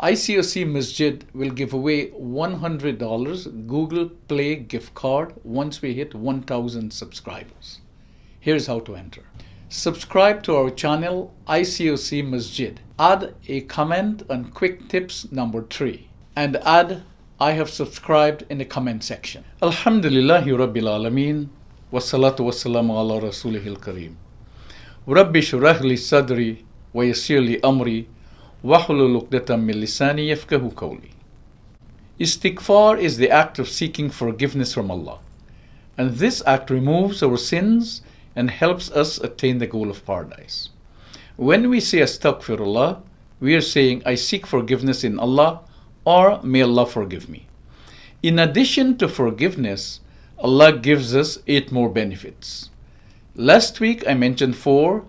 ICOC Masjid will give away $100 Google Play gift card once we hit 1,000 subscribers. Here's how to enter. Subscribe to our channel ICOC Masjid. Add a comment on Quick Tips number 3 and add I have subscribed in the comment section. Alhamdulillahi Rabbil Alameen wassalatu wassalamu ala rasulihil kareem. Rabbi shrah li sadri wa yassir li amri wahlul uqdatam min lisani yafqahu qawli. Istighfar is the act of seeking forgiveness from Allah, and this act removes our sins and helps us attain the goal of paradise. When we say Astaghfirullah, we are saying I seek forgiveness in Allah, or may Allah forgive me. In addition to forgiveness, Allah gives us 8 more benefits. Last week I mentioned 4,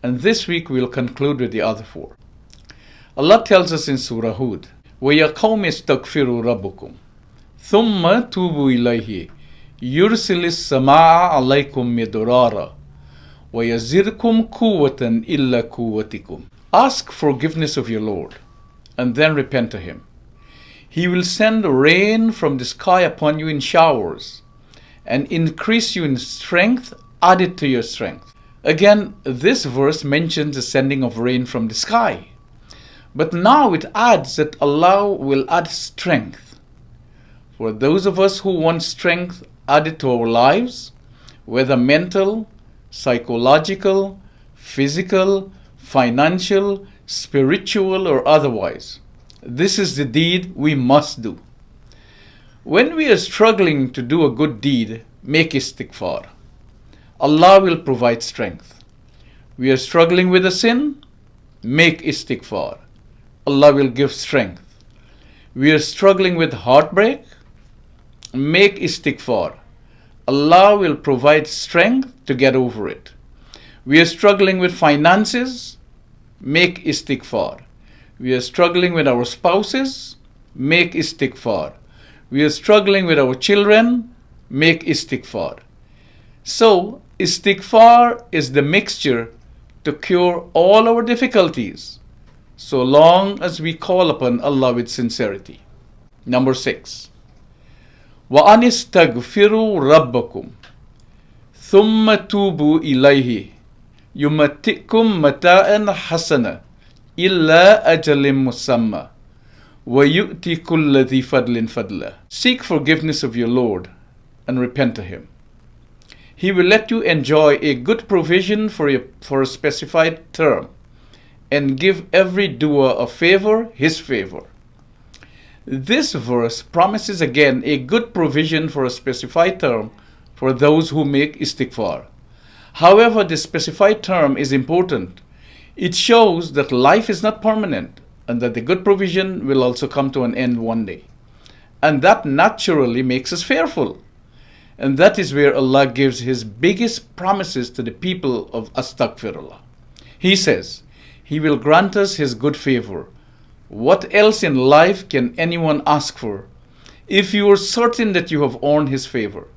and this week we'll conclude with the other 4. Allah tells us in Surah Hud, وَيَا قَوْمِ اسْتَغْفِرُوا رَبُّكُمْ ثُمَّ تُوبُوا إِلَيْهِ يُرْسِلِ السَّمَاءَ عَلَيْكُمْ مِدْرَارًا وَيَزِدْكُمْ قُوَّةً إِلَّا قُوَّتِكُمْ. Ask forgiveness of your Lord, and then repent to Him. He will send rain from the sky upon you in showers, and increase you in strength, added to your strength. Again, this verse mentions the sending of rain from the sky. But now it adds that Allah will add strength. For those of us who want strength added to our lives, whether mental, psychological, physical, financial, spiritual, or otherwise, this is the deed we must do. When we are struggling to do a good deed, make istighfar. Allah will provide strength. We are struggling with a sin, make istighfar. Allah will give strength. We are struggling with heartbreak, make istighfar. Allah will provide strength to get over it. We are struggling with finances, make istighfar. We are struggling with our spouses, make istighfar. We are struggling with our children, make istighfar. So, istighfar is the mixture to cure all our difficulties, so long as we call upon Allah with sincerity. Number 6. وَأَنِ اسْتَغْفِرُوا رَبَّكُمْ ثُمَّ تُوبُوا إِلَيْهِ يُمَتِّعْكُمْ مَتَاعًا حَسَنًا إِلَّا أَجَلٍ مُّسَمًّى وَيُؤْتِ كُلَّ ذِي فَضْلٍ فَضْلًا. Seek forgiveness of your Lord and repent to Him. He will let you enjoy a good provision for a specified term, and give every doer a favor his favor. This verse promises again a good provision for a specified term for those who make istighfar. However, the specified term is important. It shows that life is not permanent, and that the good provision will also come to an end one day. And that naturally makes us fearful. And that is where Allah gives His biggest promises to the people of Astaghfirullah. He says, He will grant us His good favor. What else in life can anyone ask for if you are certain that you have earned His favor?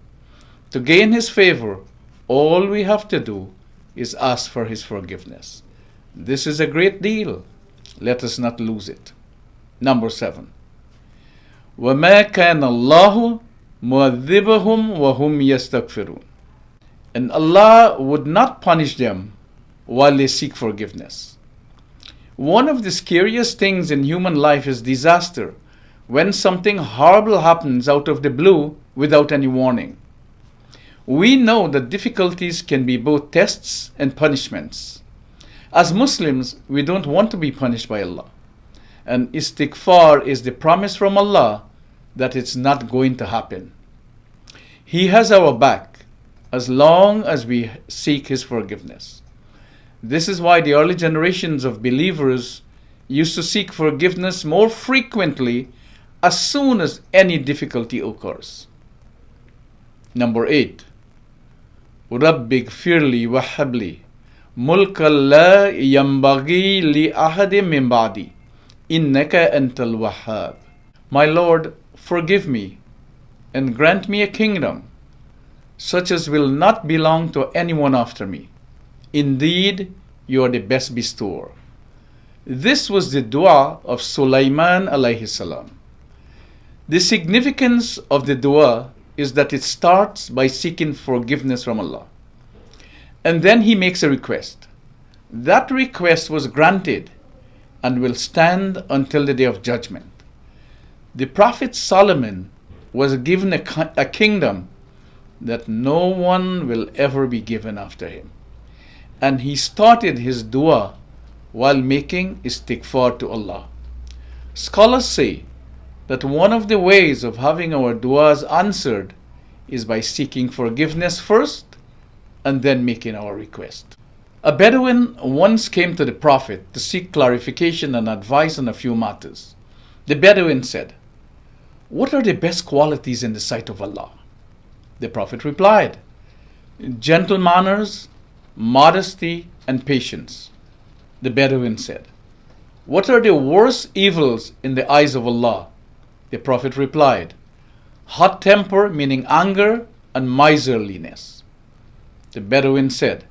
To gain His favor, all we have to do is ask for His forgiveness. This is a great deal. Let us not lose it. Number 7. وَمَا كَانَ اللَّهُ مُعَذِّبَهُمْ وَهُمْ يَسْتَغْفِرُونَ. And Allah would not punish them while they seek forgiveness. One of the scariest things in human life is disaster, when something horrible happens out of the blue without any warning. We know that difficulties can be both tests and punishments. As Muslims, we don't want to be punished by Allah. And istighfar is the promise from Allah that it's not going to happen. He has our back as long as we seek His forgiveness. This is why the early generations of believers used to seek forgiveness more frequently as soon as any difficulty occurs. Number 8. رَبِّ اغْفِرْ لِي وَهَبْ لِي مُلْكًا لَا يَنْبَغِي لِأَحَدٍ مِّن بَعْدِي إِنَّكَ أَنْتَ الْوَهَّابُ. My Lord, forgive me and grant me a kingdom such as will not belong to anyone after me. Indeed, you are the best bestower. This was the dua of Sulaiman alayhi salam. The significance of the dua is that it starts by seeking forgiveness from Allah. And then he makes a request. That request was granted and will stand until the day of judgment. The Prophet Solomon was given a kingdom that no one will ever be given after him. And he started his dua while making istighfar to Allah. Scholars say that one of the ways of having our duas answered is by seeking forgiveness first and then making our request. A Bedouin once came to the Prophet to seek clarification and advice on a few matters. The Bedouin said, "What are the best qualities in the sight of Allah?" The Prophet replied, "Gentle manners, modesty, and patience." The Bedouin said, "What are the worst evils in the eyes of Allah?" The Prophet replied, "Hot temper, meaning anger, and miserliness." The Bedouin said,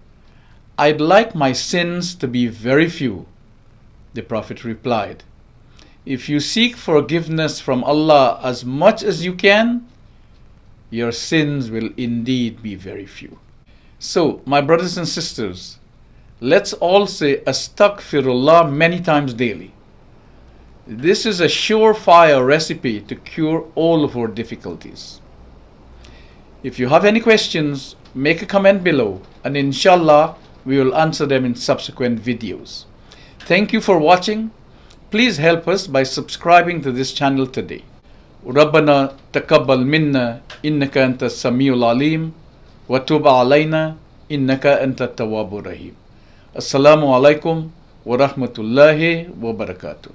"I'd like my sins to be very few." The Prophet replied, "If you seek forgiveness from Allah as much as you can, your sins will indeed be very few." So, my brothers and sisters, let's all say Astaghfirullah many times daily. This is a surefire recipe to cure all of our difficulties. If you have any questions, make a comment below, and inshallah, we will answer them in subsequent videos. Thank you for watching. Please help us by subscribing to this channel today. ربنا تقبل منا إنك أنت السميع العليم وتب علينا إنك أنت التواب الرحيم. السلام عليكم ورحمة الله وبركاته.